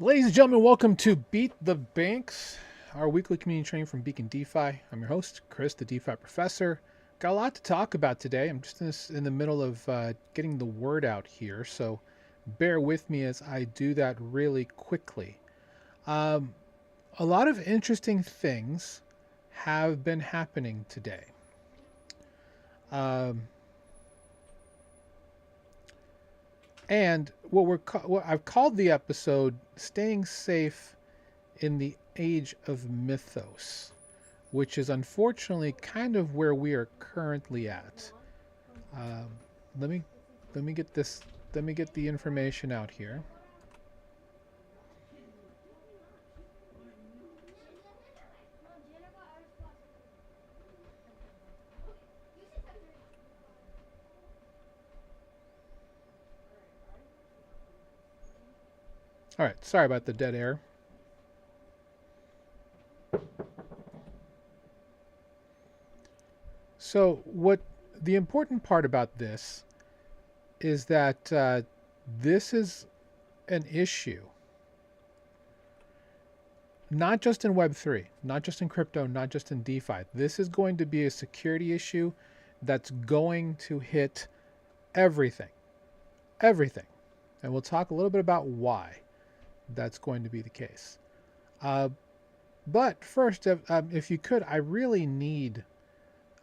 Ladies and gentlemen, welcome to Beat the Banks, our weekly community training from Beacon DeFi. I'm your host, Chris, the DeFi professor. Got a lot to talk about today. I'm just in the middle of getting the word out here, so bear with me as I do that really quickly. A lot of interesting things have been happening today. And what I've called the episode "Staying Safe in the Age of Mythos," which is unfortunately kind of where we are currently at. Um, let me let me get this. Let me get the information out here. All right, sorry about the dead air. So, what the important part about this is that this is an issue, not just in Web3, not just in crypto, not just in DeFi. This is going to be a security issue that's going to hit everything. Everything. And we'll talk a little bit about why that's going to be the case. But first, if you could, I really need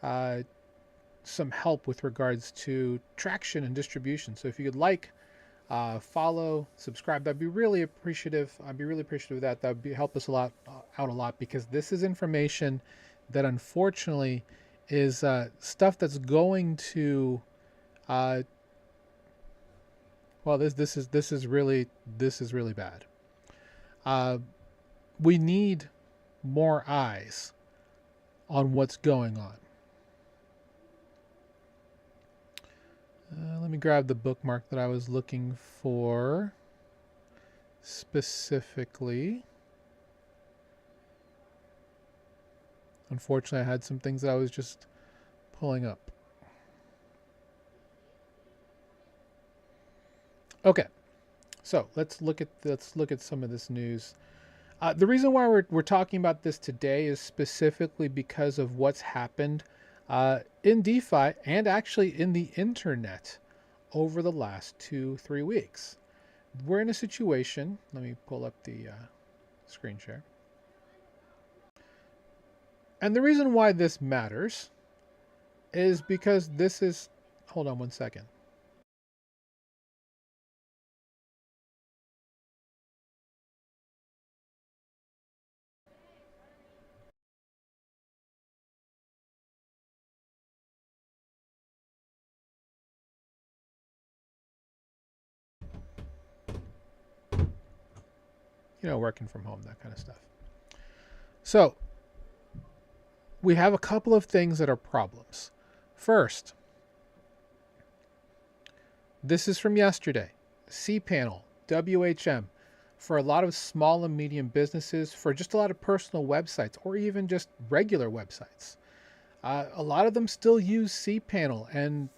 some help with regards to traction and distribution. So if you could follow, subscribe, that'd be really appreciative. I'd be really appreciative of that. That would help us out a lot, because this is information that unfortunately is stuff that's going to well, this is really bad. We need more eyes on what's going on. Let me grab the bookmark that I was looking for specifically. Unfortunately, I had some things that I was just pulling up. Okay, so let's look at some of this news. The reason why we're talking about this today is specifically because of what's happened in DeFi and actually in the internet over the last 2-3 weeks. We're in a situation. Let me pull up the screen share. And the reason why this matters is because this is. Hold on one second. Working from home, that kind of stuff. So we have a couple of things that are problems. First, this is from yesterday. cPanel, WHM, for a lot of small and medium businesses, for just a lot of personal websites, or even just regular websites. A lot of them still use cPanel and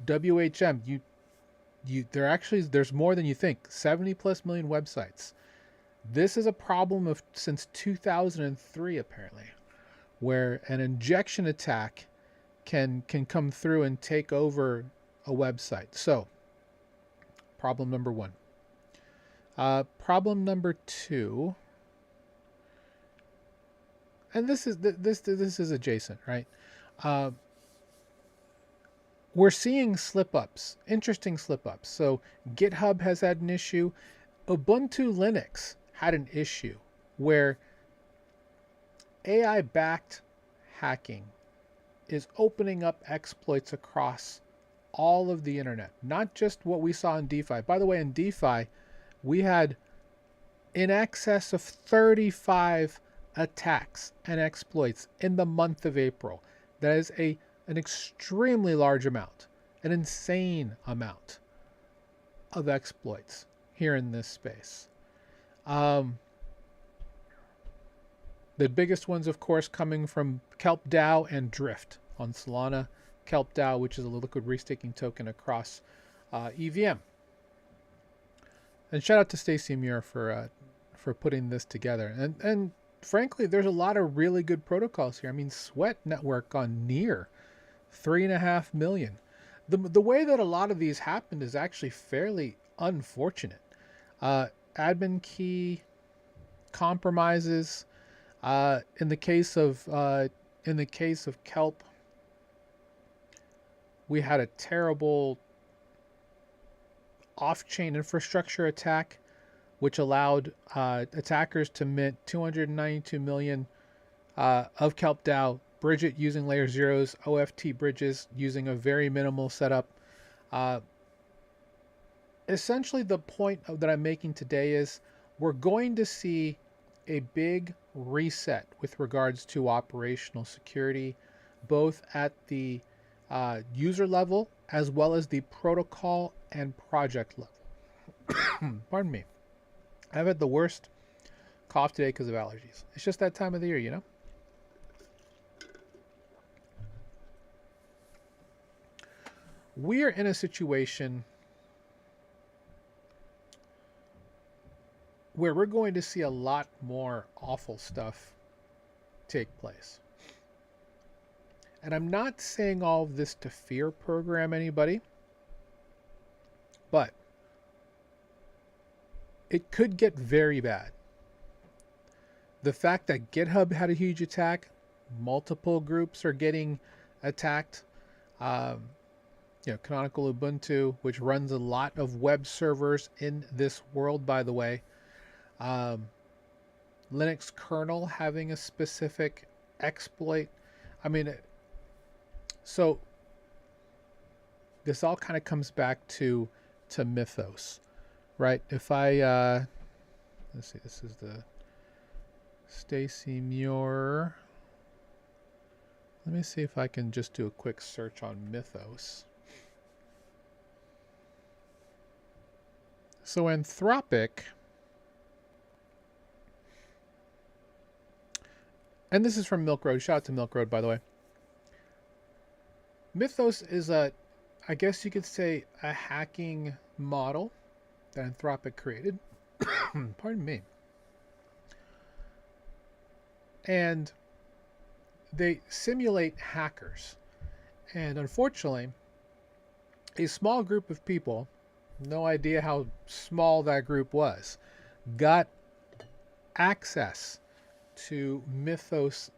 WHM. There's more than you think. 70 plus million websites. This is a problem since 2003 apparently, where an injection attack can come through and take over a website. So, problem number one. Problem number two, and this is adjacent, right? We're seeing slip-ups, interesting slip-ups. So GitHub has had an issue. Ubuntu Linux had an issue where AI-backed hacking is opening up exploits across all of the internet, not just what we saw in DeFi. By the way, in DeFi, we had in excess of 35 attacks and exploits in the month of April. That is an extremely large amount, an insane amount of exploits here in this space. The biggest ones, of course, coming from Kelp DAO and Drift on Solana. Kelp DAO, which is a liquid restaking token across EVM. And shout out to Stacy Muir for for putting this together. And frankly, there's a lot of really good protocols here. I mean, Sweat Network on near 3.5 million. The way that a lot of these happened is actually fairly unfortunate. Admin key compromises. In the case of Kelp, we had a terrible off-chain infrastructure attack, which allowed attackers to mint 292 million of Kelp DAO, bridge it using layer zeros, OFT bridges using a very minimal setup. Essentially, the point that I'm making today is we're going to see a big reset with regards to operational security, both at the user level as well as the protocol and project level. Pardon me. I've had the worst cough today because of allergies. It's just that time of the year, you know? We are in a situation where we're going to see a lot more awful stuff take place. And I'm not saying all of this to fear program anybody, but it could get very bad. The fact that GitHub had a huge attack, multiple groups are getting attacked. Canonical Ubuntu, which runs a lot of web servers in this world, by the way. Linux kernel having a specific exploit. I mean, so this all kind of comes back to Mythos, right? If I let's see, this is the Stacy Muir. Let me see if I can just do a quick search on Mythos. So Anthropic, and this is from Milk Road. Shout out to Milk Road, by the way. Mythos is I guess you could say, a hacking model that Anthropic created. Pardon me. And they simulate hackers. And unfortunately, a small group of people, no idea how small that group was, got access to Mythos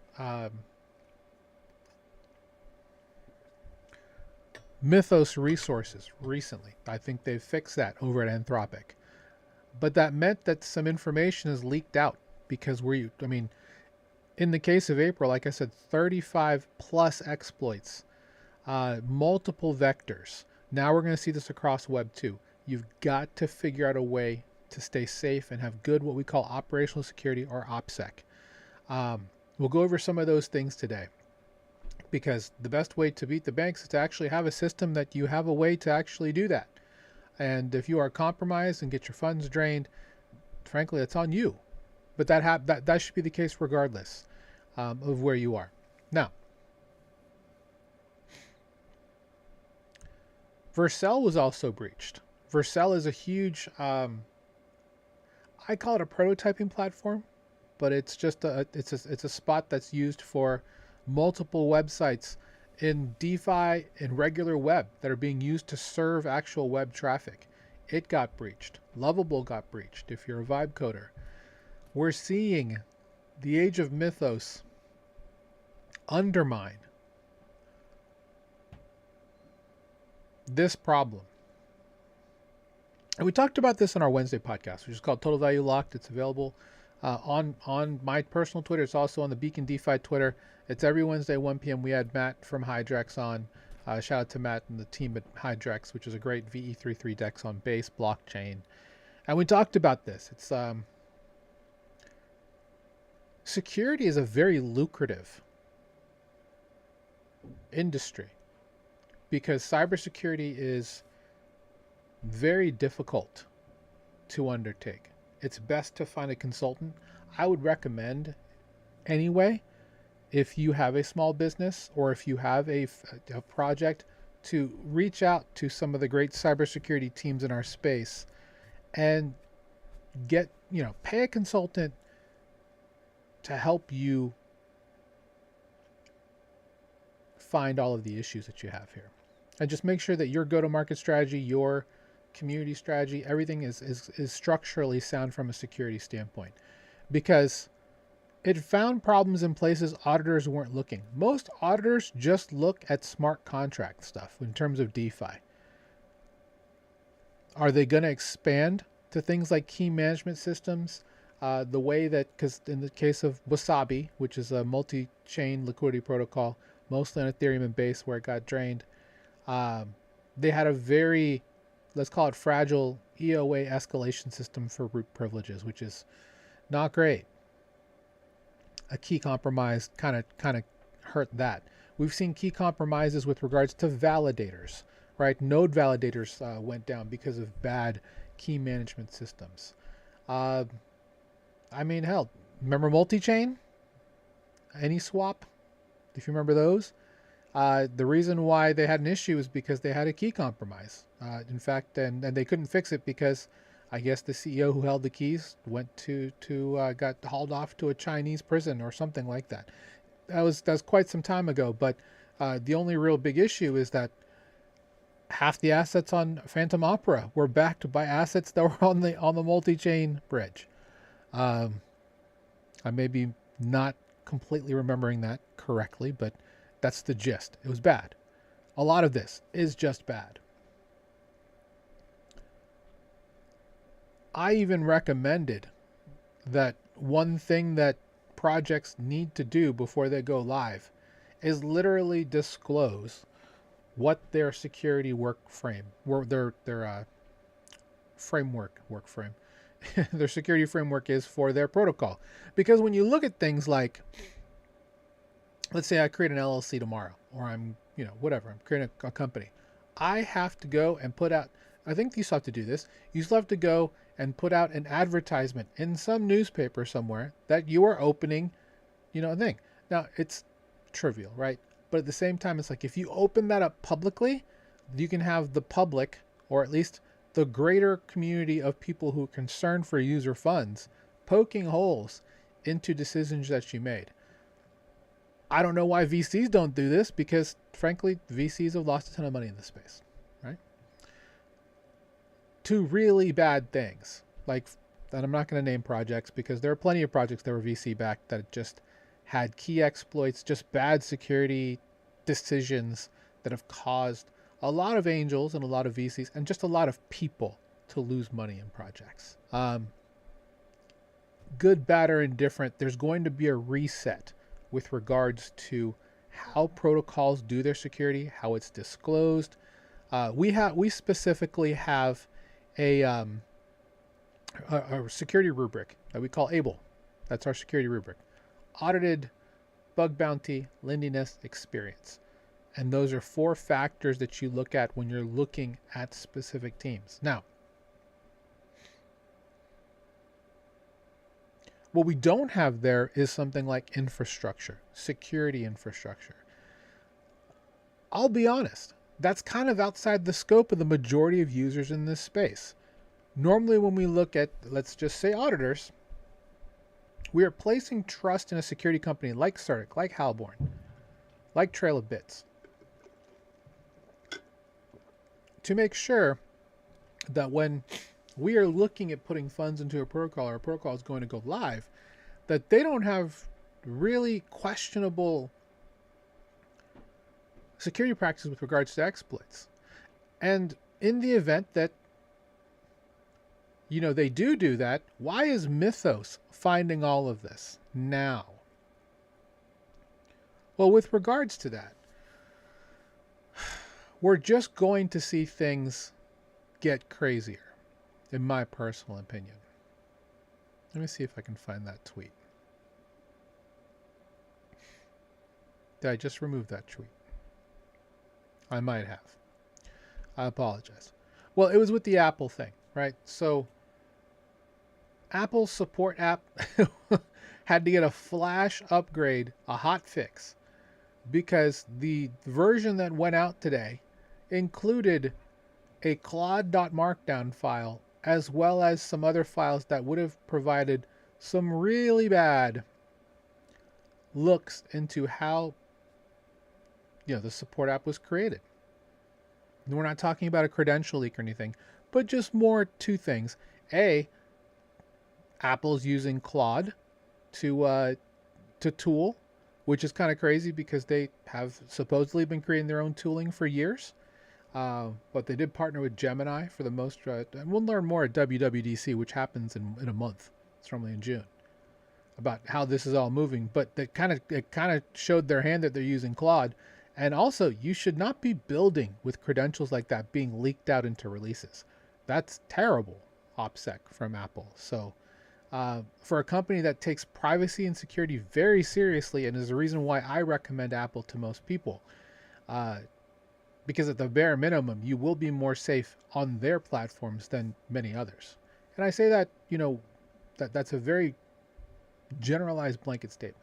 resources recently. I think they've fixed that over at Anthropic. But that meant that some information is leaked out because in the case of April, like I said, 35 plus exploits, multiple vectors. Now we're going to see this across Web 2. You've got to figure out a way to stay safe and have good, what we call operational security, or OPSEC. We'll go over some of those things today, because the best way to beat the banks is to actually have a system that you have a way to actually do that. And if you are compromised and get your funds drained, frankly, that's on you. But that should be the case regardless of where you are. Now, Vercel was also breached. Vercel is a huge, I call it a prototyping platform, but it's just it's a spot that's used for multiple websites in DeFi and regular web that are being used to serve actual web traffic. It got breached. Lovable got breached, if you're a vibe coder. We're seeing the age of Mythos undermine this problem. And we talked about this on our Wednesday podcast, which is called Total Value Locked. It's available on my personal Twitter. It's also on the Beacon DeFi Twitter. It's every Wednesday, 1 p.m. We had Matt from Hydrex on. Shout out to Matt and the team at Hydrex, which is a great VE33 DEX on Base blockchain. And we talked about this. It's security is a very lucrative industry because cybersecurity is very difficult to undertake. It's best to find a consultant. I would recommend anyway, if you have a small business or if you have a project, to reach out to some of the great cybersecurity teams in our space and pay a consultant to help you find all of the issues that you have here. And just make sure that your go-to-market strategy, your community strategy, everything is structurally sound from a security standpoint. Because it found problems in places auditors weren't looking. Most auditors just look at smart contract stuff in terms of DeFi. Are they going to expand to things like key management systems? The way that, because in the case of Wasabi, which is a multi-chain liquidity protocol, mostly on Ethereum and Base where it got drained, they had a very, let's call it fragile EOA escalation system for root privileges, which is not great. A key compromise kind of hurt that. We've seen key compromises with regards to validators, right? Node validators went down because of bad key management systems. I mean, hell, remember multi-chain? AnySwap, if you remember those? The reason why they had an issue is because they had a key compromise. In fact, and they couldn't fix it because I guess the CEO who held the keys went got hauled off to a Chinese prison or something like that. That was quite some time ago. But the only real big issue is that half the assets on Phantom Opera were backed by assets that were on the multi-chain bridge. I may be not completely remembering that correctly, but that's the gist. It was bad. A lot of this is just bad. I even recommended that one thing that projects need to do before they go live is literally disclose what their security work frame, their their security framework is for their protocol. Because when you look at things like, let's say I create an LLC tomorrow, or I'm creating a company. I have to go and put out, I think you still have to do this, you still have to go and put out an advertisement in some newspaper somewhere that you are opening, a thing. Now, it's trivial, right? But at the same time, it's like if you open that up publicly, you can have the public, or at least the greater community of people who are concerned for user funds, poking holes into decisions that you made. I don't know why VCs don't do this, because frankly, VCs have lost a ton of money in this space, right? To really bad things, like, and I'm not going to name projects because there are plenty of projects that were VC backed that just had key exploits, just bad security decisions that have caused a lot of angels and a lot of VCs and just a lot of people to lose money in projects. Good, bad, or indifferent, there's going to be a reset with regards to how protocols do their security, how it's disclosed. We specifically have a security rubric that we call ABLE. That's our security rubric. Audited, bug bounty, lendiness, experience. And those are 4 factors that you look at when you're looking at specific teams. Now, what we don't have there is something like infrastructure, security infrastructure. I'll be honest, that's kind of outside the scope of the majority of users in this space. Normally when we look at, let's just say, auditors, we are placing trust in a security company like Certic, like Halborn, like Trail of Bits, to make sure that when we are looking at putting funds into a protocol, or a protocol is going to go live, that they don't have really questionable security practices with regards to exploits. And in the event that they do that, why is Mythos finding all of this now? Well, with regards to that, we're just going to see things get crazier, in my personal opinion. Let me see if I can find that tweet. Did I just remove that tweet? I might have. I apologize. Well, it was with the Apple thing, right? So Apple's support app had to get a flash upgrade, a hot fix, because the version that went out today included a Claude.markdown file as well as some other files that would have provided some really bad looks into how the support app was created. And we're not talking about a credential leak or anything, but just more two things. A, Apple's using Claude to tool, which is kind of crazy because they have supposedly been creating their own tooling for years. But they did partner with Gemini for the most, and we'll learn more at WWDC, which happens in a month. It's normally in June, about how this is all moving. But it kind of showed their hand that they're using Claude, and also you should not be building with credentials like that being leaked out into releases. That's terrible OPSEC from Apple. So for a company that takes privacy and security very seriously, and is the reason why I recommend Apple to most people, because at the bare minimum, you will be more safe on their platforms than many others. And I say that, that's a very generalized blanket statement.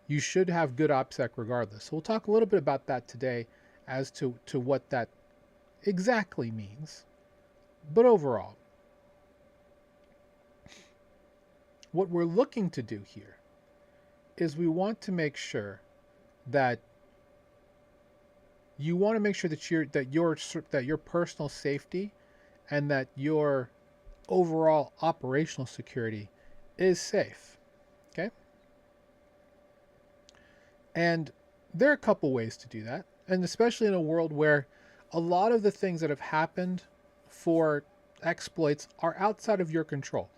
You should have good OPSEC regardless. So we'll talk a little bit about that today as to what that exactly means. But overall, what we're looking to do here is we want to make sure that your personal safety and that your overall operational security is safe. Okay? And there are a couple ways to do that, and especially in a world where a lot of the things that have happened for exploits are outside of your control.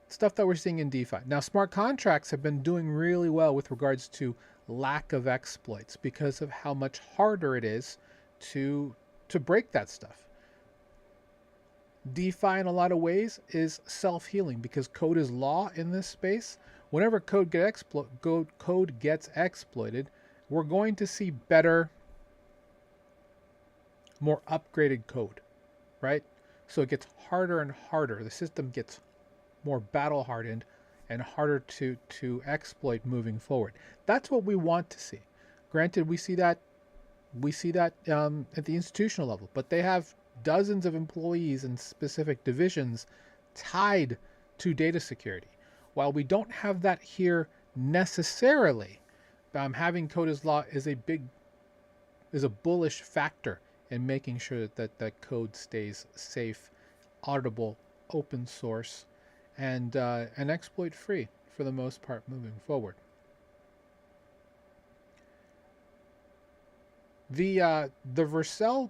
Stuff that we're seeing in DeFi. Now, smart contracts have been doing really well with regards to lack of exploits because of how much harder it is to break that stuff. DeFi in a lot of ways is self-healing because code is law in this space. Whenever code gets exploited, we're going to see better, more upgraded code, right? So it gets harder and harder. The system gets more battle hardened and harder to exploit moving forward. That's what we want to see. Granted, we see that at the institutional level, but they have dozens of employees in specific divisions tied to data security. While we don't have that here necessarily, having code as law is a bullish factor in making sure that code stays safe, auditable, open source, and exploit free for the most part moving forward. The Vercel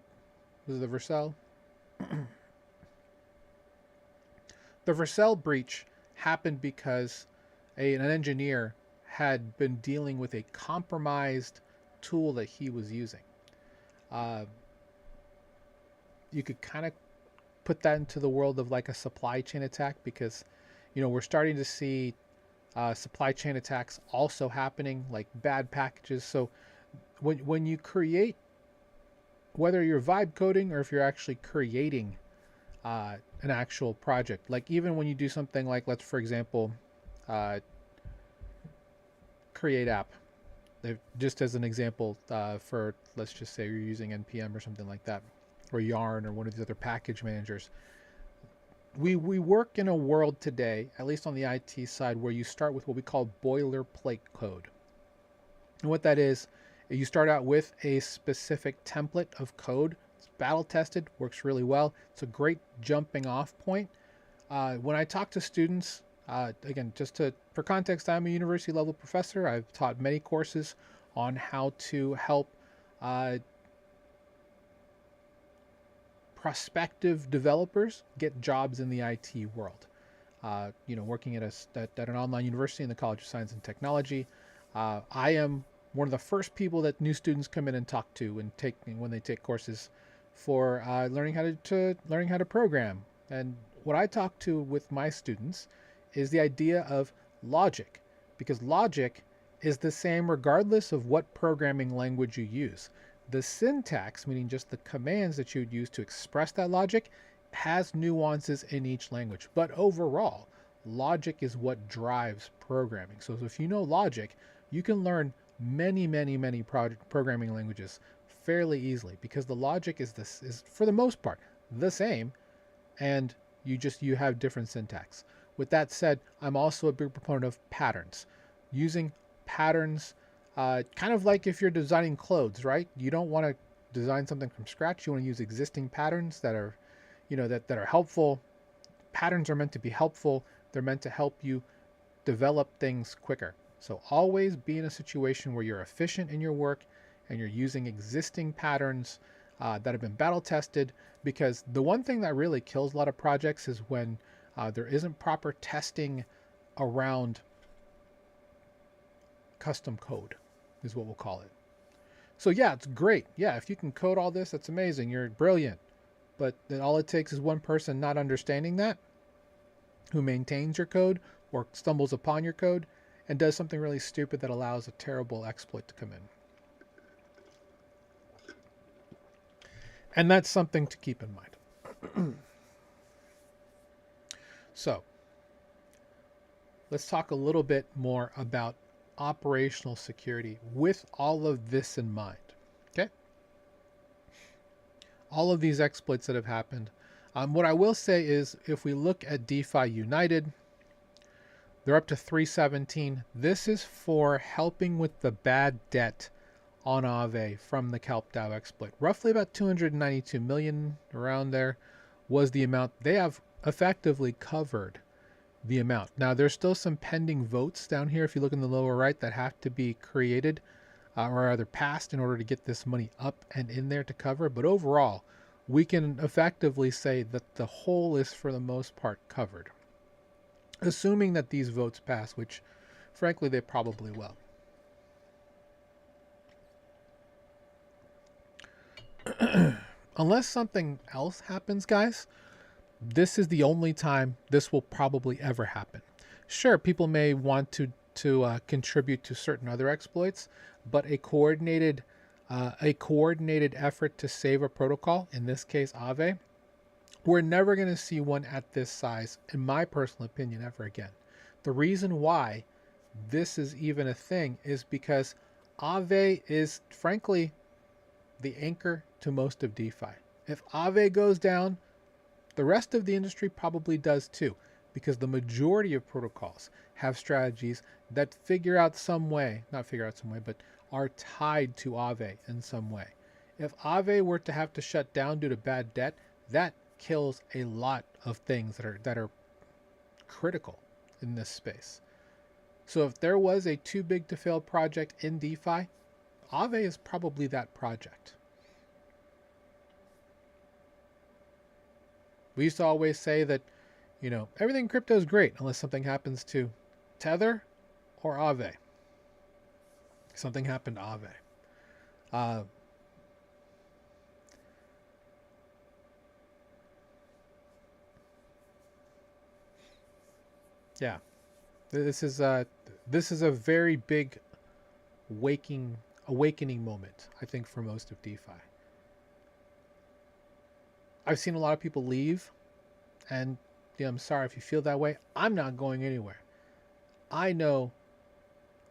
was the Vercel the Vercel breach happened because an engineer had been dealing with a compromised tool that he was using. You could kind of put that into the world of like a supply chain attack because, we're starting to see supply chain attacks also happening, like bad packages. So when you create, whether you're vibe coding or if you're actually creating an actual project, like even when you do something like, let's for example, create app, just as an example, for let's just say you're using npm or something like that, or yarn or one of the other package managers. We work in a world today, at least on the IT side, where you start with what we call boilerplate code. And what that is, you start out with a specific template of code. It's battle tested, works really well. It's a great jumping off point. When I talk to students, again, for context, I'm a university level professor. I've taught many courses on how to help prospective developers get jobs in the IT world. Working at an online university in the College of Science and Technology, I am one of the first people that new students come in and talk to when they take courses for learning how to program. And what I talk to with my students is the idea of logic, because logic is the same regardless of what programming language you use. The syntax, meaning just the commands that you would use to express that logic, has nuances in each language. But overall, logic is what drives programming. So if you know logic, you can learn many programming languages fairly easily because the logic is for the most part the same and you have different syntax. With that said, I'm also a big proponent of patterns. Using patterns, kind of like if you're designing clothes, right? You don't want to design something from scratch. You want to use existing patterns that are, that are helpful. Patterns are meant to be helpful. They're meant to help you develop things quicker. So always be in a situation where you're efficient in your work and you're using existing patterns that have been battle tested, because the one thing that really kills a lot of projects is when there isn't proper testing around custom code, is what we'll call it. So yeah, it's great. Yeah, if you can code all this, that's amazing. You're brilliant. But then all it takes is one person not understanding that, who maintains your code or stumbles upon your code and does something really stupid that allows a terrible exploit to come in. And that's something to keep in mind. So let's talk a little bit more about operational security with all of this in mind. Okay? All of these exploits that have happened. What I will say is, if we look at DeFi United, they're up to 317. This is for helping with the bad debt on Aave from the KelpDAO exploit. Roughly about 292 million, around there, was the amount. They have effectively covered the amount. Now, there's still some pending votes down here, if you look in the lower right, that have to be created or either passed in order to get this money up and in there to cover. But overall, we can effectively say that the whole is for the most part covered, assuming that these votes pass, which frankly they probably will. Unless something else happens, guys, this is the only time this will probably ever happen. Sure, people may want to contribute to certain other exploits, but a coordinated effort to save a protocol, in this case Aave, we're never going to see one at this size, in my personal opinion, ever again. The reason why this is even a thing is because Aave is, frankly, the anchor to most of DeFi. If Aave goes down, the rest of the industry probably does too, because the majority of protocols have strategies that but are tied to Aave in some way. If Aave were to have to shut down due to bad debt, that kills a lot of things that are critical in this space. So if there was a too big to fail project in DeFi, Aave is probably that project. We used to always say that, everything in crypto is great unless something happens to Tether or Aave. Something happened to Aave. Yeah, this is a very big awakening moment, I think, for most of DeFi. I've seen a lot of people leave, and I'm sorry if you feel that way. I'm not going anywhere. I know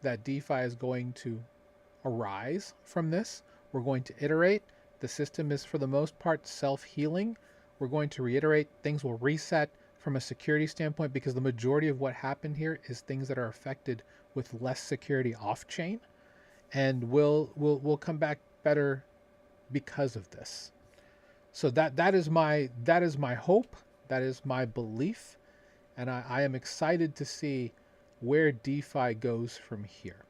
that DeFi is going to arise from this. We're going to iterate. The system is, for the most part, self-healing. We're going to reiterate. Things will reset from a security standpoint, because the majority of what happened here is things that are affected with less security off-chain, and we'll come back better because of this. So that is my hope, that is my belief, and I am excited to see where DeFi goes from here.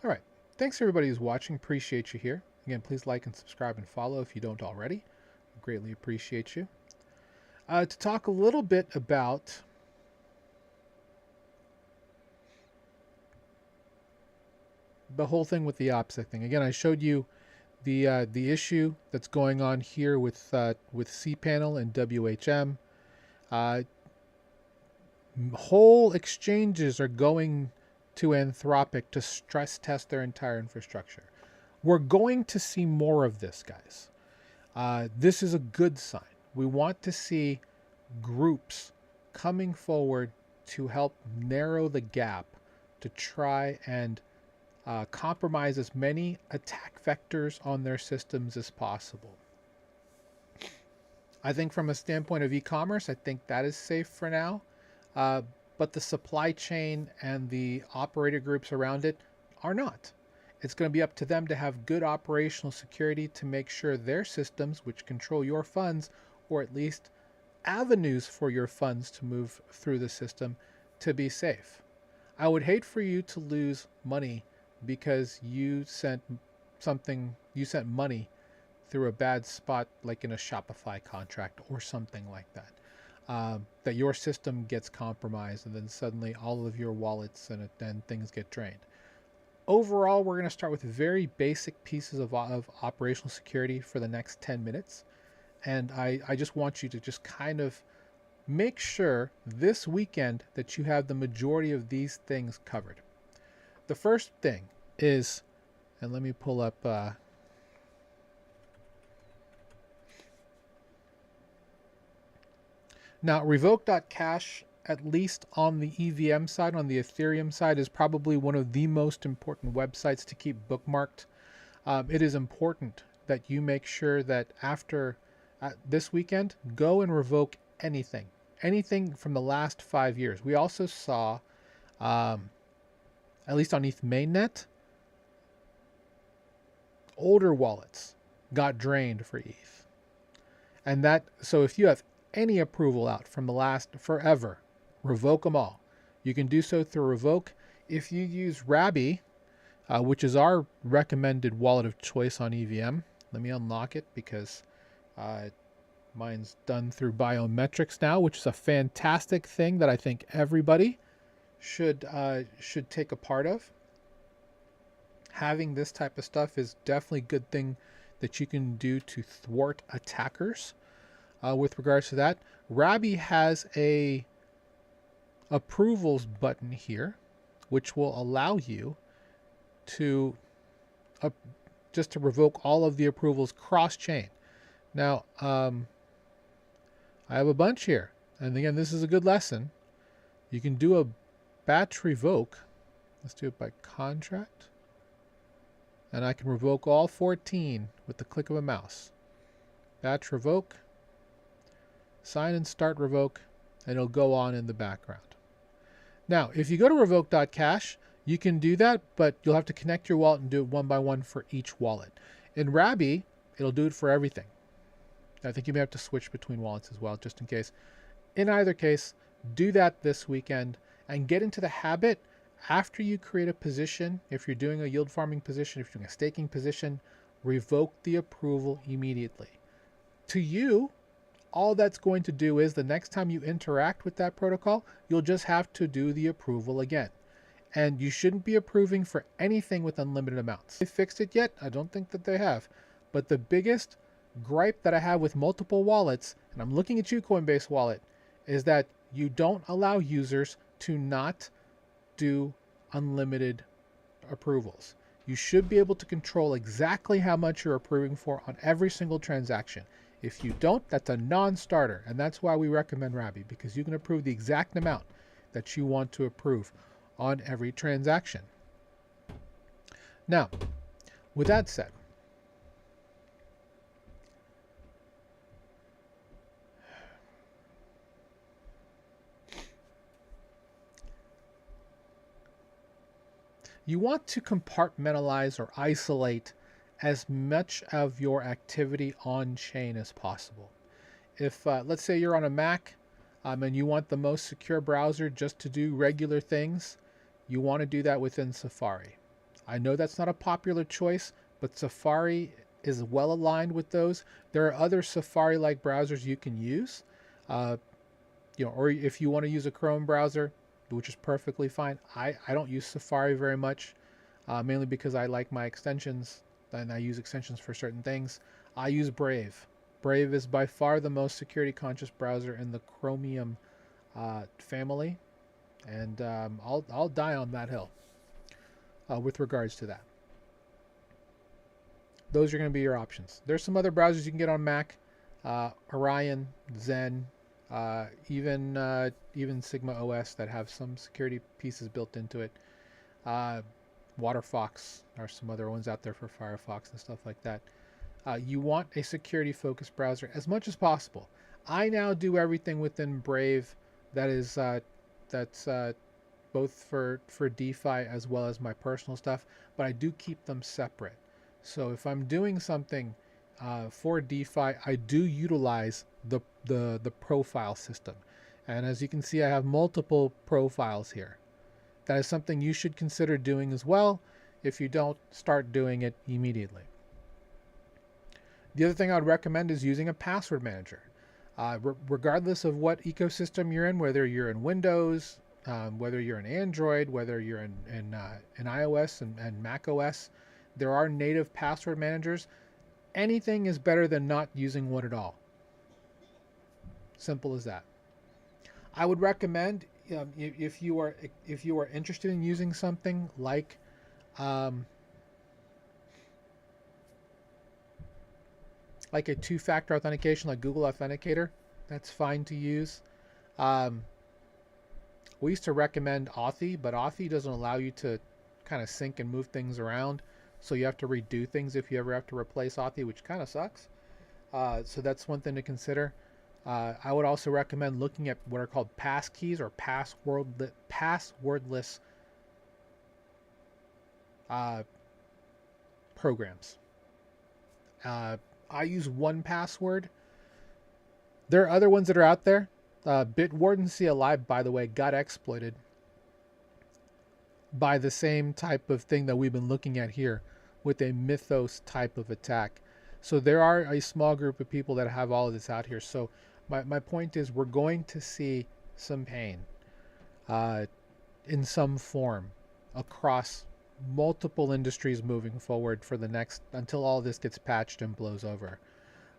All right. Thanks everybody who's watching. Appreciate you here. Again, please like and subscribe and follow if you don't already. I greatly appreciate you. To talk a little bit about the whole thing with the OPSEC thing. Again, I showed you the issue that's going on here with cPanel and WHM. Whole exchanges are going to Anthropic to stress test their entire infrastructure. We're going to see more of this, guys. This is a good sign. We want to see groups coming forward to help narrow the gap to try and compromise as many attack vectors on their systems as possible. I think from a standpoint of e-commerce, I think that is safe for now. But the supply chain and the operator groups around it are not. It's going to be up to them to have good operational security to make sure their systems, which control your funds, or at least avenues for your funds to move through the system, to be safe. I would hate for you to lose money because you sent money through a bad spot, like in a Shopify contract or something like that. That your system gets compromised and then suddenly all of your wallets and things get drained. Overall, we're going to start with very basic pieces of operational security for the next 10 minutes. And I just want you to just kind of make sure this weekend that you have the majority of these things covered. The first thing is, and let me pull up now, revoke.cash, at least on the EVM side, on the Ethereum side, is probably one of the most important websites to keep bookmarked. It is important that you make sure that after this weekend, go and revoke anything from the last 5 years. We also saw, at least on ETH mainnet, older wallets got drained for ETH. And so if you have any approval out from the last forever, revoke them all. You can do so through revoke. If you use Rabby, which is our recommended wallet of choice on EVM, let me unlock it because mine's done through biometrics now, which is a fantastic thing that I think everybody should take a part of. Having this type of stuff is definitely a good thing that you can do to thwart attackers. With regards to that, Rabby has a approvals button here, which will allow you to just to revoke all of the approvals cross-chain. Now, I have a bunch here, and again, this is a good lesson. You can do a batch revoke. Let's do it by contract, and I can revoke all 14 with the click of a mouse. Batch revoke. Sign and start revoke, and it'll go on in the background. Now, if you go to revoke.cash, you can do that, but you'll have to connect your wallet and do it one by one for each wallet. In Rabby, it'll do it for everything. I think you may have to switch between wallets as well, just in case. In either case, do that this weekend and get into the habit after you create a position. If you're doing a yield farming position, if you're doing a staking position, revoke the approval immediately. To you, all that's going to do is the next time you interact with that protocol, you'll just have to do the approval again. And you shouldn't be approving for anything with unlimited amounts. They fixed it yet? I don't think that they have. But the biggest gripe that I have with multiple wallets, and I'm looking at you, Coinbase Wallet, is that you don't allow users to not do unlimited approvals. You should be able to control exactly how much you're approving for on every single transaction. If you don't, that's a non-starter, and that's why we recommend Rabby, because you can approve the exact amount that you want to approve on every transaction. Now, with that said, you want to compartmentalize or isolate as much of your activity on chain as possible. If let's say you're on a Mac and you want the most secure browser just to do regular things, you want to do that within Safari. I know that's not a popular choice, but Safari is well aligned with those. There are other Safari-like browsers you can use, or if you want to use a Chrome browser, which is perfectly fine. I don't use Safari very much, mainly because I like my extensions, and I use extensions for certain things. I use Brave. Brave is by far the most security conscious browser in the Chromium family, and I'll die on that hill with regards to that. Those are going to be your options. There's some other browsers you can get on Mac, Orion, Zen, even Sigma OS that have some security pieces built into it. Uh, WaterFox are some other ones out there for Firefox and stuff like that. You want a security focused browser as much as possible. I now do everything within Brave that is that's both for DeFi as well as my personal stuff, but I do keep them separate. So if I'm doing something for DeFi, I do utilize the profile system, and as you can see, I have multiple profiles here. That is something you should consider doing as well. If you don't, start doing it immediately. The other thing I would recommend is using a password manager. Regardless of what ecosystem you're in, whether you're in Windows, whether you're in Android, whether you're in iOS and Mac OS, there are native password managers. Anything is better than not using one at all. Simple as that. I would recommend if you are interested in using something like a two-factor authentication, like Google Authenticator, that's fine to use. We used to recommend Authy, but Authy doesn't allow you to kind of sync and move things around, so you have to redo things if you ever have to replace Authy, which kind of sucks. So that's one thing to consider. I would also recommend looking at what are called passkeys or passwordless programs. I use 1Password. There are other ones that are out there. Bitwarden CLI, by the way, got exploited by the same type of thing that we've been looking at here with a Mythos type of attack. So there are a small group of people that have all of this out here. So my point is we're going to see some pain in some form across multiple industries moving forward for the next until all this gets patched and blows over.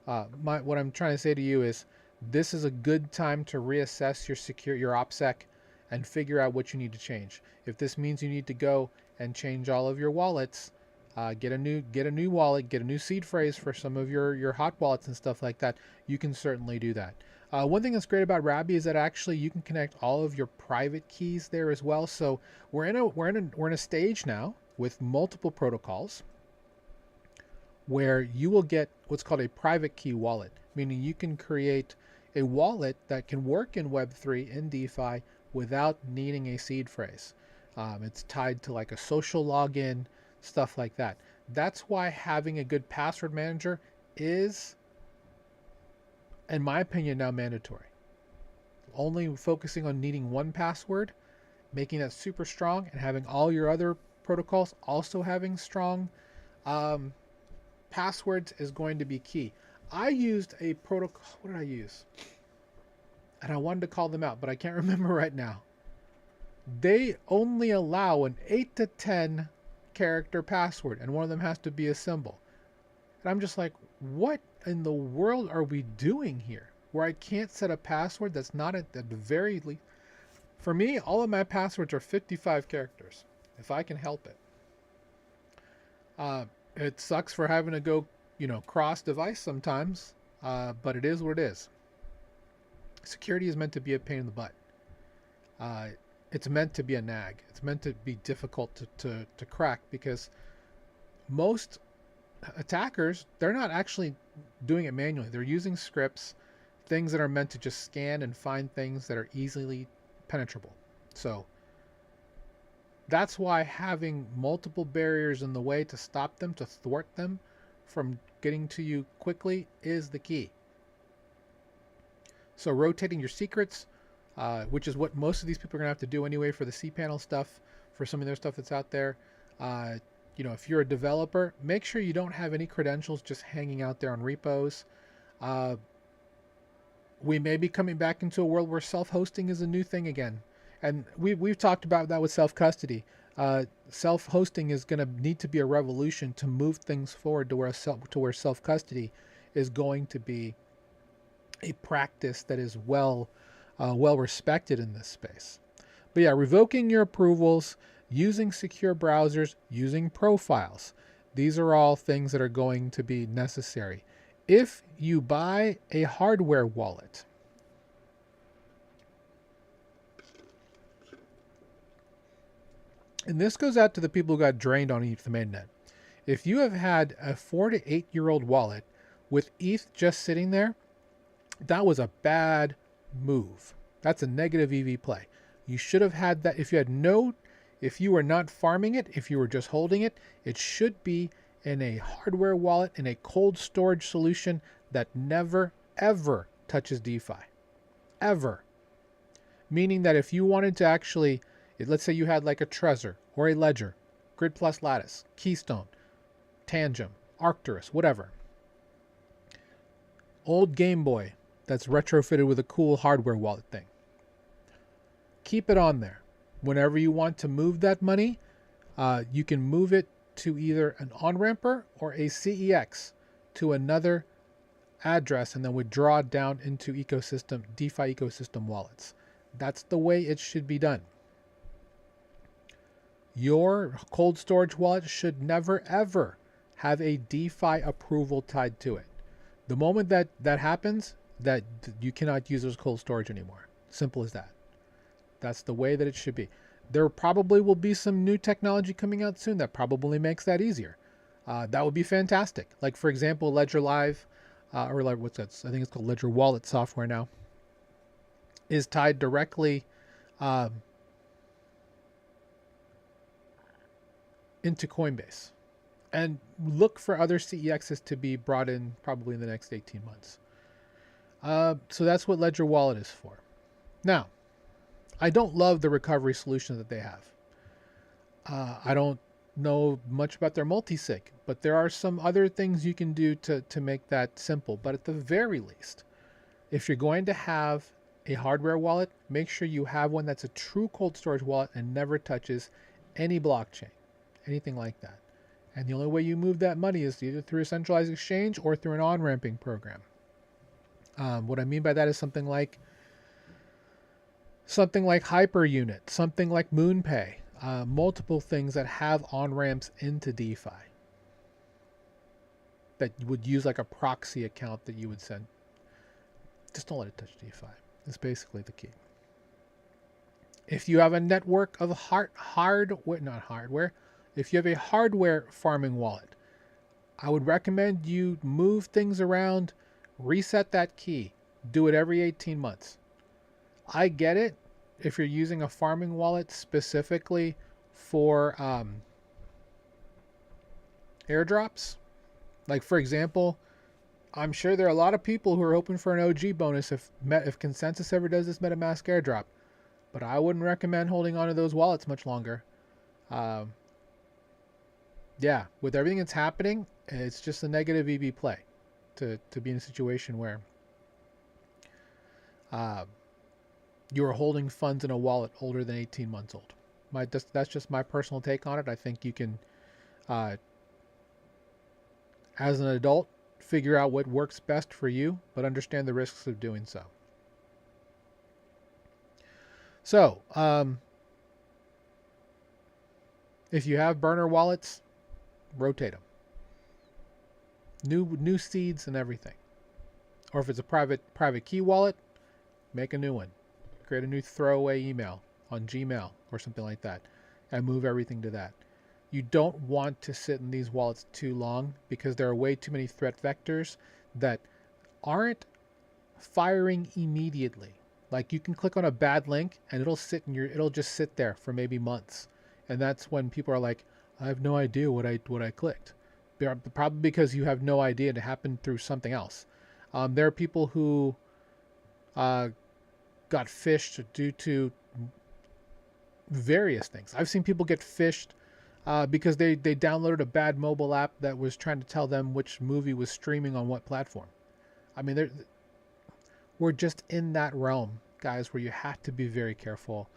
What I'm trying to say to you is this is a good time to reassess your OPSEC and figure out what you need to change. If this means you need to go and change all of your wallets, get a new wallet, get a new seed phrase for some of your hot wallets and stuff like that, you can certainly do that. One thing that's great about Rabby is that actually you can connect all of your private keys there as well. So we're in a stage now with multiple protocols where you will get what's called a private key wallet, meaning you can create a wallet that can work in Web3 in DeFi without needing a seed phrase. It's tied to like a social login, stuff like that. That's why having a good password manager is, in my opinion, now mandatory. Only focusing on needing 1Password, making that super strong, and having all your other protocols also having strong passwords is going to be key. I used a protocol. What did I use? And I wanted to call them out, but I can't remember right now. They only allow an 8 to 10 character password, and one of them has to be a symbol. And I'm just like, what in the world are we doing here? Where I can't set a password that's not at the very least. For me, all of my passwords are 55 characters, if I can help it. It sucks for having to go, cross device sometimes, but it is what it is. Security is meant to be a pain in the butt. It's meant to be a nag. It's meant to be difficult to crack, because most attackers, they're not actually doing it manually. They're using scripts, things that are meant to just scan and find things that are easily penetrable. So that's why having multiple barriers in the way to stop them, to thwart them from getting to you quickly, is the key. So rotating your secrets, which is what most of these people are going to have to do anyway for the cPanel stuff, for some of their stuff that's out there. If you're a developer, make sure you don't have any credentials just hanging out there on repos. We may be coming back into a world where self-hosting is a new thing again. And we've talked about that with self-custody. Self-hosting is going to need to be a revolution to move things forward to where self-custody is going to be a practice that is well respected in this space. But yeah, revoking your approvals, using secure browsers, using profiles. These are all things that are going to be necessary. If you buy a hardware wallet, And this goes out to the people who got drained on ETH the mainnet. If you have had a 4 to 8 year old wallet with ETH just sitting there, that was a bad move. That's a negative EV play. You should have had that. If you were not farming it, if you were just holding it, it should be in a hardware wallet, in a cold storage solution that never, ever touches DeFi. Ever. Meaning that if you wanted to actually, let's say you had like a Trezor or a Ledger, Grid Plus Lattice, Keystone, Tangem, Arcturus, whatever. Old Game Boy that's retrofitted with a cool hardware wallet thing. Keep it on there. Whenever you want to move that money, you can move it to either an on-ramper or a CEX to another address and then withdraw it down into DeFi ecosystem wallets. That's the way it should be done. Your cold storage wallet should never ever have a DeFi approval tied to it. The moment that happens, that you cannot use those cold storage anymore. Simple as that. That's the way that it should be. There probably will be some new technology coming out soon that probably makes that easier. That would be fantastic. Like, for example, Ledger Live, or like what's that? I think it's called Ledger Wallet software now, is tied directly into Coinbase. And look for other CEXs to be brought in probably in the next 18 months. So that's what Ledger Wallet is for. Now, I don't love the recovery solution that they have. I don't know much about their multi-sig, but there are some other things you can do to make that simple. But at the very least, if you're going to have a hardware wallet, make sure you have one that's a true cold storage wallet and never touches any blockchain, anything like that. And the only way you move that money is either through a centralized exchange or through an on-ramping program. What I mean by that is something like HyperUnit, something like MoonPay, multiple things that have on-ramps into DeFi that would use like a proxy account that you would send. Just don't let it touch DeFi. That's basically the key. If you have a network of if you have a hardware farming wallet, I would recommend you move things around, reset that key, do it every 18 months. I get it if you're using a farming wallet specifically for airdrops. Like, for example, I'm sure there are a lot of people who are hoping for an OG bonus if Consensus ever does this MetaMask airdrop. But I wouldn't recommend holding on to those wallets much longer. Yeah, with everything that's happening, it's just a negative EV play to be in a situation where you are holding funds in a wallet older than 18 months old. That's just my personal take on it. I think you can, as an adult, figure out what works best for you, but understand the risks of doing so. So, if you have burner wallets, rotate them. New seeds and everything. Or if it's a private key wallet, make a new one. Create a new throwaway email on Gmail or something like that, and move everything to that. You don't want to sit in these wallets too long because there are way too many threat vectors that aren't firing immediately. Like, you can click on a bad link and it'll just sit there for maybe months. And that's when people are like, I have no idea what I clicked. Probably because you have no idea, it happened through something else. There are people who got phished due to various things. I've seen people get phished because they downloaded a bad mobile app that was trying to tell them which movie was streaming on what platform. I mean, we're just in that realm, guys, where you have to be very careful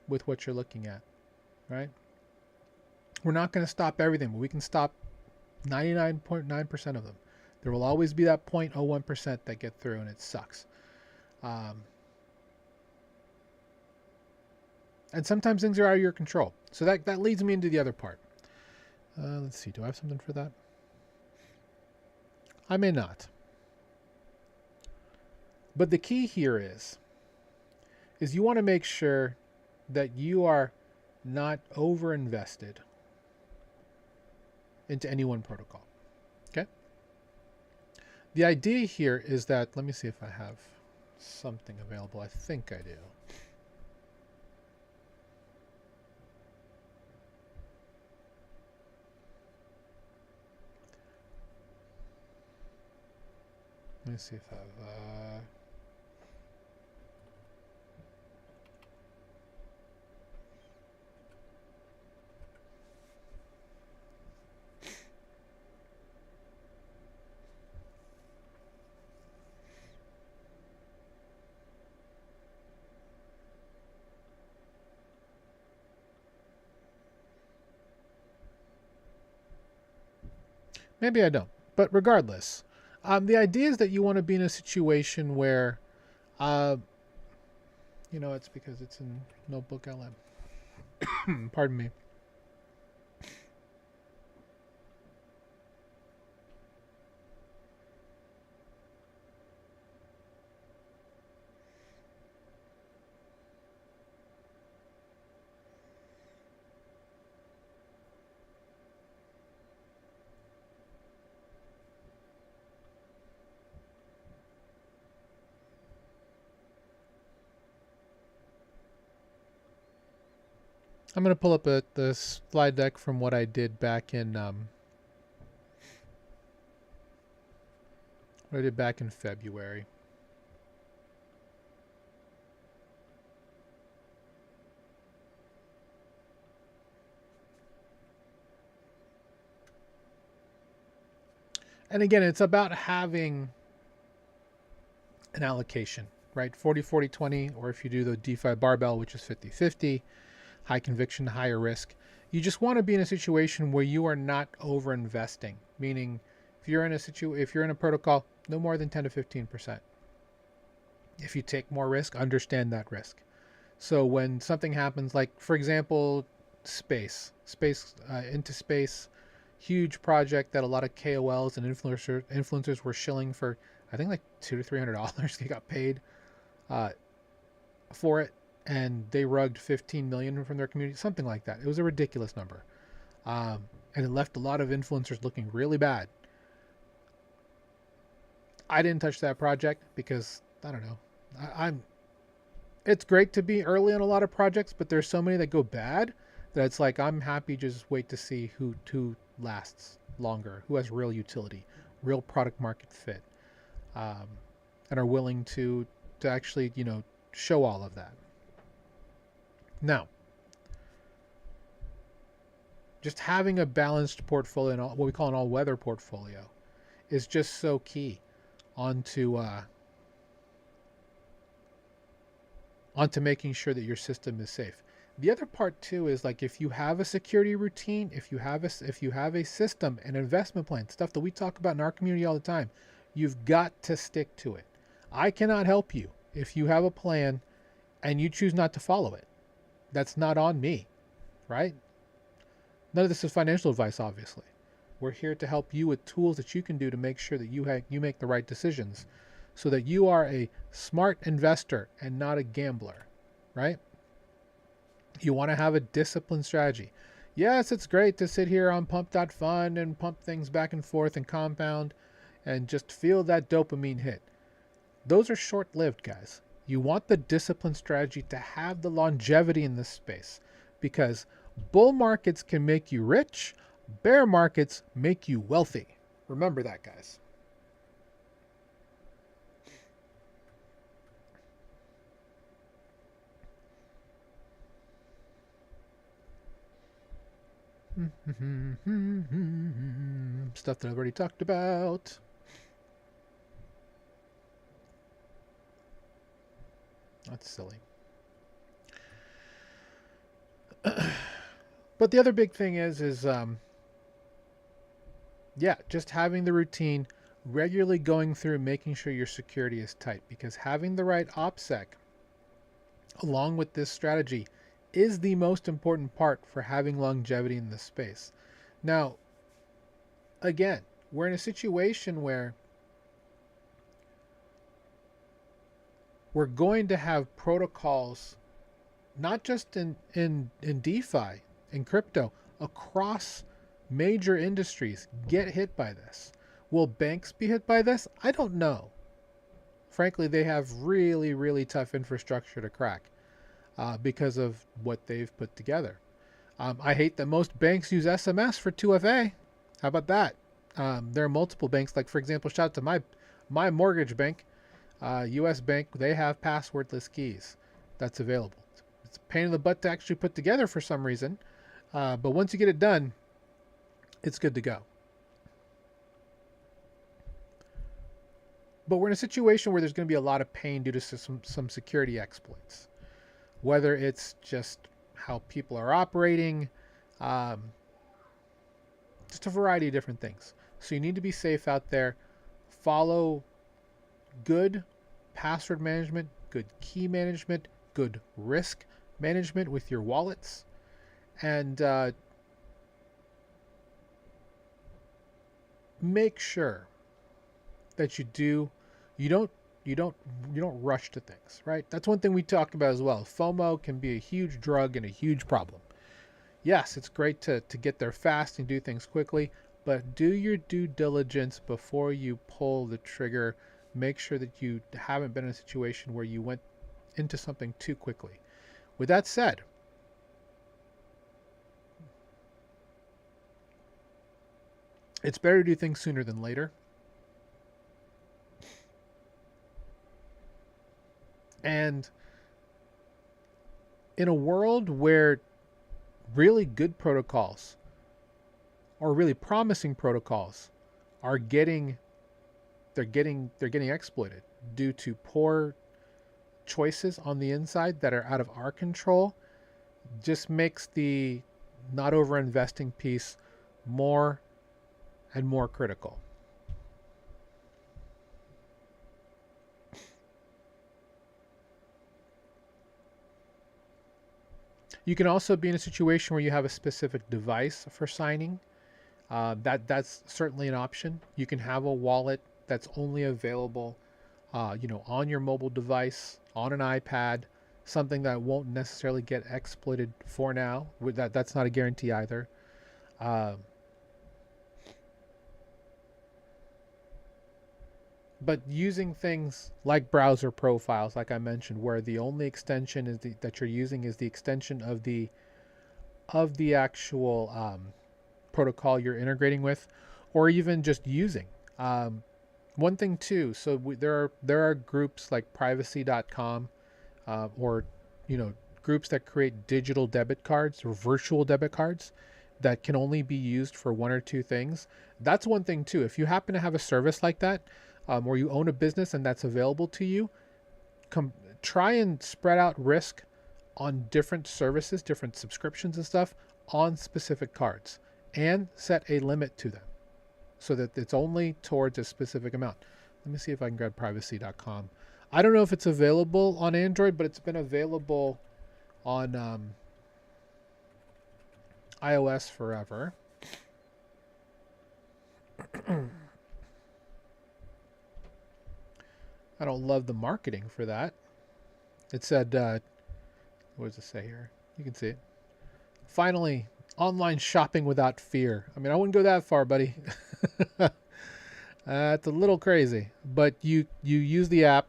with what you're looking at, right? We're not going to stop everything, but we can stop 99.9% of them. There will always be that 0.01% that get through, and it sucks. And sometimes things are out of your control. So that leads me into the other part. Let's see. Do I have something for that? I may not. But the key here is, is you want to make sure that you are not over invested into any one protocol. Okay? The idea here is that, let me see if I have something available. I think I do. Let me see if I have. Maybe I don't. But regardless, the idea is that you want to be in a situation where, uh, it's because it's in Notebook LM. Pardon me. I'm going to pull up the slide deck from what I did back in February. And again, it's about having an allocation, right? 40-40-20, or if you do the DeFi barbell, which is 50-50, high conviction, higher risk. You just want to be in a situation where you are not over investing, meaning if you're in a protocol, no more than 10 to 15%. If you take more risk, understand that risk. So when something happens, like for example, into space, huge project that a lot of KOLs and influencers were shilling for, I think like $200 to $300. They got paid for it, and they rugged 15 million from their community, something like that. It was a ridiculous number, and it left a lot of influencers looking really bad. I didn't touch that project because I don't know. I'm. It's great to be early on a lot of projects, but there's so many that go bad that it's like I'm happy to just wait to see who lasts longer, who has real utility, real product market fit, and are willing to actually show all of that. Now, just having a balanced portfolio, what we call an all-weather portfolio, is just so key onto making sure that your system is safe. The other part too is like if you have a security routine, if you have a system, an investment plan, stuff that we talk about in our community all the time, you've got to stick to it. I cannot help you if you have a plan and you choose not to follow it. That's not on me, right? None of this is financial advice, obviously. We're here to help you with tools that you can do to make sure that you make the right decisions so that you are a smart investor and not a gambler, right? You want to have a disciplined strategy. Yes, it's great to sit here on pump.fun and pump things back and forth and compound and just feel that dopamine hit. Those are short-lived, guys. You want the disciplined strategy to have the longevity in this space because bull markets can make you rich, bear markets make you wealthy. Remember that, guys. Stuff that I've already talked about. That's silly. But the other big thing is just having the routine, regularly going through, making sure your security is tight, because having the right OPSEC along with this strategy is the most important part for having longevity in this space. Now, again, we're in a situation where We're going to have protocols, not just in DeFi, in crypto, across major industries get hit by this. Will banks be hit by this? I don't know. Frankly, they have really, really tough infrastructure to crack because of what they've put together. I hate that most banks use SMS for 2FA. How about that? There are multiple banks, like for example, shout out to my mortgage bank, U.S. Bank. They have passwordless keys that's available. It's a pain in the butt to actually put together for some reason, but once you get it done, it's good to go. But we're in a situation where there's going to be a lot of pain due to some security exploits, whether it's just how people are operating, um, just a variety of different things. So you need to be safe out there. Follow good password management, good key management, good risk management with your wallets, and make sure that you don't rush to things, right? That's one thing we talk about as well. FOMO can be a huge drug and a huge problem. Yes, it's great to get there fast and do things quickly, but do your due diligence before you pull the trigger. Make sure that you haven't been in a situation where you went into something too quickly. With that said, it's better to do things sooner than later. And in a world where really good protocols or really promising protocols are getting exploited due to poor choices on the inside that are out of our control, just makes the not over investing piece more and more critical. You can also be in a situation where you have a specific device for signing. That's certainly an option. You can have a wallet that's only available, on your mobile device, on an iPad, something that won't necessarily get exploited for now. That's not a guarantee either. Uh, but using things like browser profiles, like I mentioned, where the only extension that you're using is the extension of the actual protocol you're integrating with, or even just using. One thing too, so there are groups like privacy.com, or groups that create digital debit cards or virtual debit cards that can only be used for one or two things. That's one thing too. If you happen to have a service like that, or you own a business and that's available to you, try and spread out risk on different services, different subscriptions and stuff on specific cards, and set a limit to them so that it's only towards a specific amount. Let me see if I can grab privacy.com. I don't know if it's available on Android, but it's been available on iOS forever. I don't love the marketing for that. It said, what does it say here? You can see it. Finally, online shopping without fear. I mean, I wouldn't go that far, buddy. It's a little crazy, but you use the app.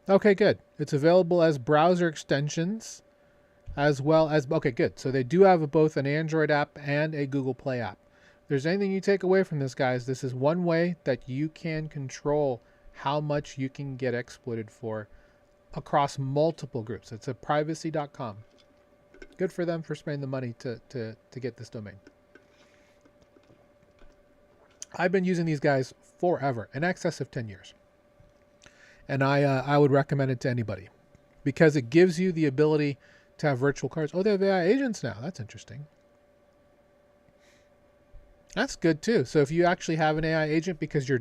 Okay, good. It's available as browser extensions as well as, okay, good. So they do have both an Android app and a Google Play app. If there's anything you take away from this, guys, this is one way that you can control how much you can get exploited for across multiple groups. It's a privacy.com. Good for them for spending the money to get this domain. I've been using these guys forever, in excess of 10 years. And I would recommend it to anybody because it gives you the ability to have virtual cards. Oh, they have AI agents now. That's interesting. That's good too. So if you actually have an AI agent because you're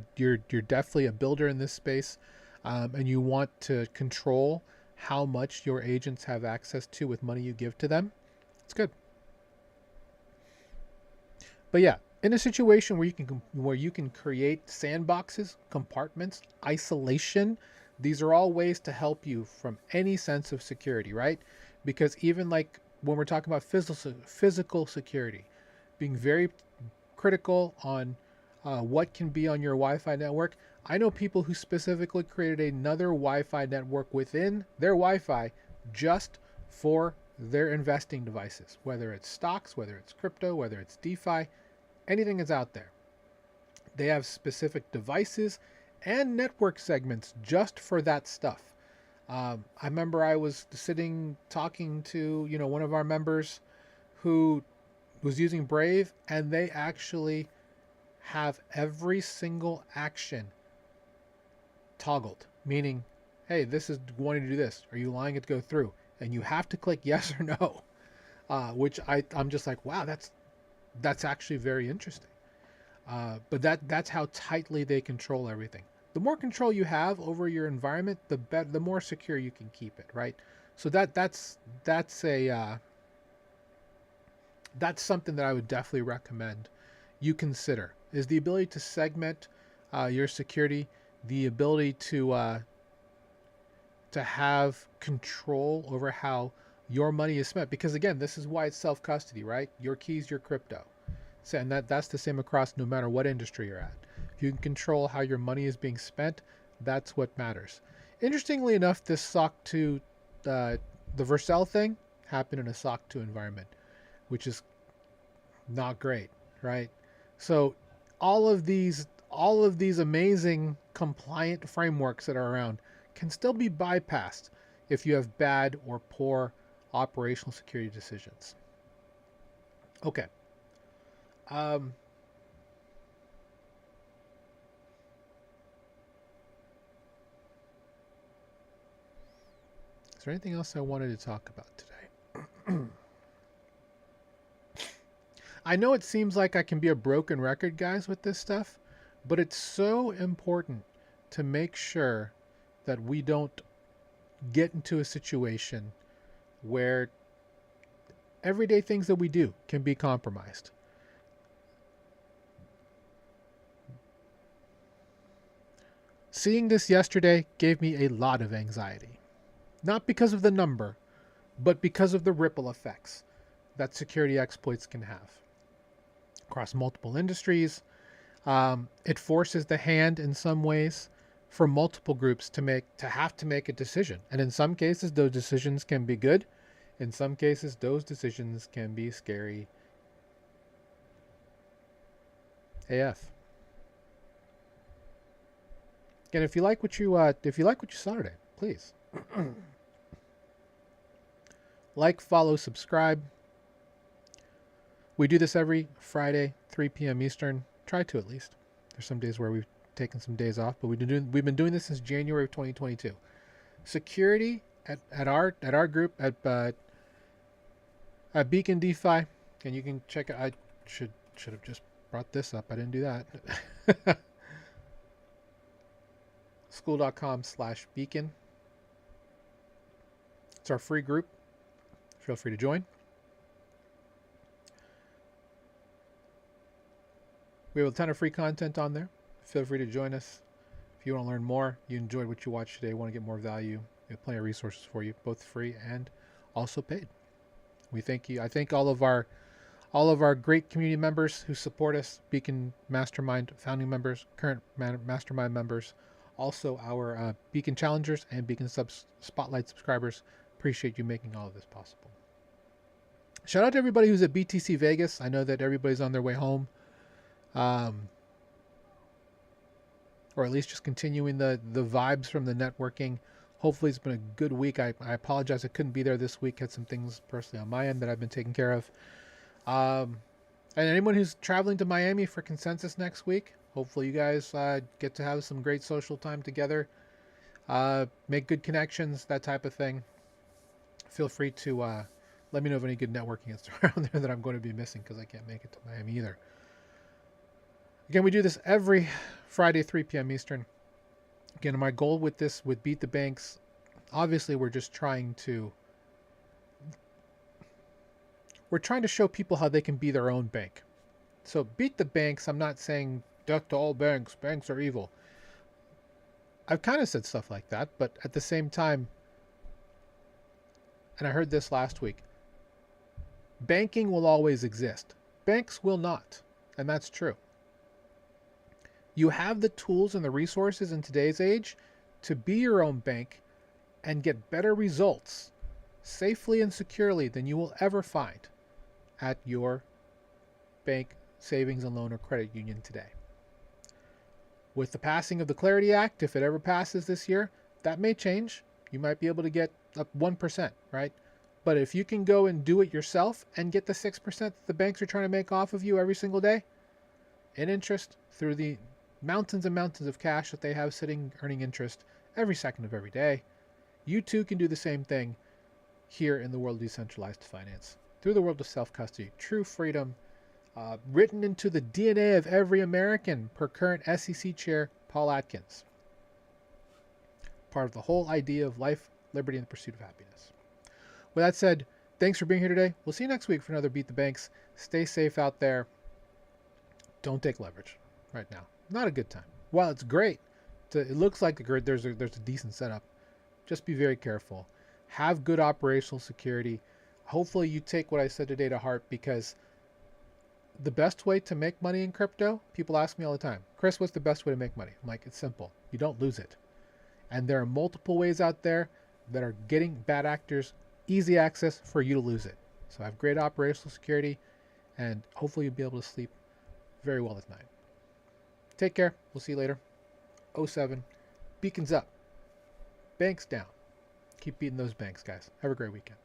definitely a builder in this space, and you want to control how much your agents have access to with money you give to them, it's good. But yeah, In a situation where you can create sandboxes, compartments, isolation, these are all ways to help you from any sense of security, right? Because even like when we're talking about physical security, being very critical on what can be on your Wi-Fi network. I know people who specifically created another Wi-Fi network within their Wi-Fi just for their investing devices, whether it's stocks, whether it's crypto, whether it's DeFi, anything is out there. They have specific devices and network segments just for that stuff. I remember I was sitting talking to one of our members who was using Brave, and they actually have every single action toggled, meaning, hey, this is wanting to do this. Are you allowing it to go through? And you have to click yes or no, which I'm just like, wow, that's actually very interesting. But that's how tightly they control everything. The more control you have over your environment, the more secure you can keep it, right? So that's something that I would definitely recommend you consider, is the ability to segment your security, the ability to have control over how your money is spent. Because again, this is why it's self-custody, right? Your keys, your crypto. So, and that's the same across no matter what industry you're at. If you can control how your money is being spent, that's what matters. Interestingly enough, this SOC 2, the Vercel thing happened in a SOC 2 environment, which is not great, right? So all of these amazing compliant frameworks that are around can still be bypassed if you have bad or poor operational security decisions. Okay. Is there anything else I wanted to talk about today? I know it seems like I can be a broken record, guys, with this stuff, but it's so important to make sure that we don't get into a situation where everyday things that we do can be compromised. Seeing this yesterday gave me a lot of anxiety. Not because of the number, but because of the ripple effects that security exploits can have across multiple industries. It forces the hand in some ways for multiple groups to have to make a decision. And in some cases, those decisions can be good. In some cases, those decisions can be scary AF. Again, if you like what you saw today, please like, follow, subscribe. We do this every Friday, 3 p.m. Eastern. Try to, at least. There's some days where we've taken some days off, but we've been doing this since January of 2022. Security at our group at Beacon DeFi, and you can check it. I should have just brought this up. I didn't do that. School.com/beacon. It's our free group. Feel free to join. We have a ton of free content on there. Feel free to join us. If you want to learn more, you enjoyed what you watched today, want to get more value, we have plenty of resources for you, both free and also paid. We thank you. I thank all of our great community members who support us, Beacon Mastermind founding members, current Mastermind members, also our Beacon Challengers and Beacon Spotlight subscribers. Appreciate you making all of this possible. Shout out to everybody who's at BTC Vegas. I know that everybody's on their way home. Or at least just continuing the vibes from the networking. Hopefully it's been a good week. I apologize I couldn't be there this week. Had some things personally on my end that I've been taking care of. And anyone who's traveling to Miami for Consensus next week, hopefully you guys get to have some great social time together. Make good connections, that type of thing. Feel free to let me know of any good networking that's around there that I'm going to be missing because I can't make it to Miami either. Again, we do this every Friday, 3 p.m. Eastern. Again, my goal with this, with Beat the Banks, obviously we're trying to show people how they can be their own bank. So beat the banks. I'm not saying death to all banks. Banks are evil. I've kind of said stuff like that, but at the same time, and I heard this last week, banking will always exist. Banks will not. And that's true. You have the tools and the resources in today's age to be your own bank and get better results safely and securely than you will ever find at your bank, savings and loan, or credit union today. With the passing of the Clarity Act, if it ever passes this year, that may change. You might be able to get up 1%, right? But if you can go and do it yourself and get the 6% that the banks are trying to make off of you every single day in interest through the mountains and mountains of cash that they have sitting earning interest every second of every day, you too can do the same thing here in the world of decentralized finance through the world of self-custody, true freedom, written into the DNA of every American per current SEC chair Paul Atkins. Part of the whole idea of life, liberty, and the pursuit of happiness. With that said, thanks for being here today. We'll see you next week for another Beat the Banks. Stay safe out there. Don't take leverage right now. Not a good time. While it's great, it looks like there's a decent setup. Just be very careful. Have good operational security. Hopefully you take what I said today to heart, because the best way to make money in crypto, people ask me all the time, Chris, what's the best way to make money? I'm like, it's simple. You don't lose it. And there are multiple ways out there that are getting bad actors easy access for you to lose it. So have great operational security, and hopefully you'll be able to sleep very well at night. Take care. We'll see you later. 07. Beacons up. Banks down. Keep beating those banks, guys. Have a great weekend.